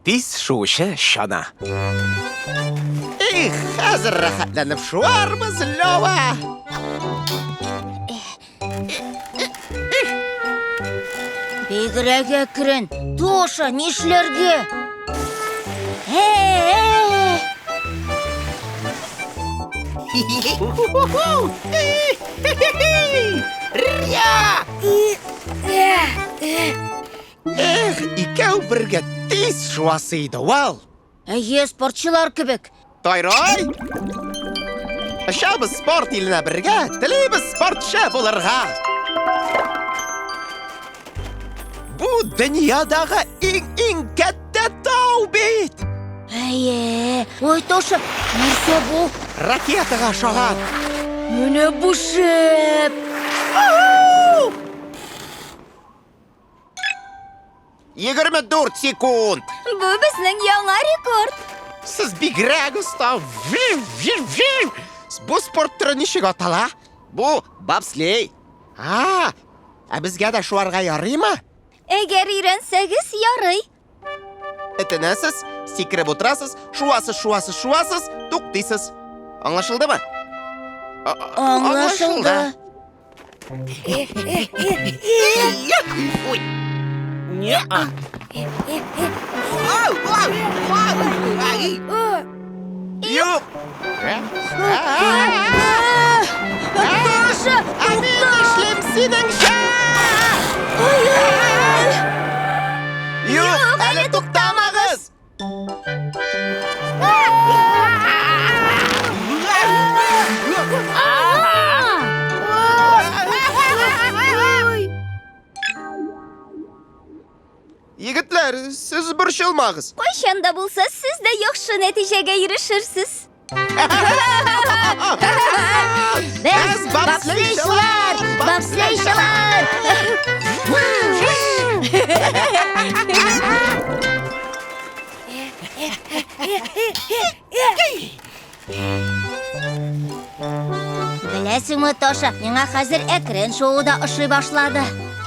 Тиз шушы шана. Қазір рахатланып шуармыз, Лёва. Бегірәге кірін, Тоша, нешлерге? Икәу бірге тиз шуасыйды, вал. Әйе, спортшылар кебек. Тойрой! Шабыз спорт иліне бірге, тілейбіз спортшы болырға. Бұл дүниядағы ең кәтті тау бейт. Әйе, ой, Тоша, нәрсе бұл? Ракетаға шоған. Міне бұл шеп. 24 секунд. Бұл біздің яңа рекорд. Сіз бигірәк ұста. Бұл спорт түрі нешік атала? Бұл бапслей. Бізге де шуарға ярый ма? Әгер үйренсәгіз, ярый. Әтінәсіз, секіріп отырасыз, шуасыз, тоқтайсыз. Аңлашылды ма? Аңлашылды. Юп! Тоша, Мен ішлем сенің Юп, әлі тоқтамағыз! Егітлер, сіз бұршылмағыз. Қойшанда болса, сіз де яқшы нәтижеге ерішірсіз. Біз бапслейшілар! Бапслейшілар! Білесің ме, Тоша, меңа қазір әкірен шоуы да ұши башлады.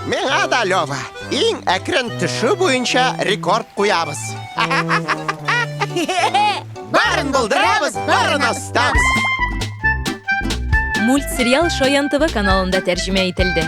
Меңа да, Лёва, ең әкірін түші бойынша рекорд қоябыз. Барын бұлдырабыз, барын астамыз. Мультсериал Шоян ТВ каналында тәржімә ителде.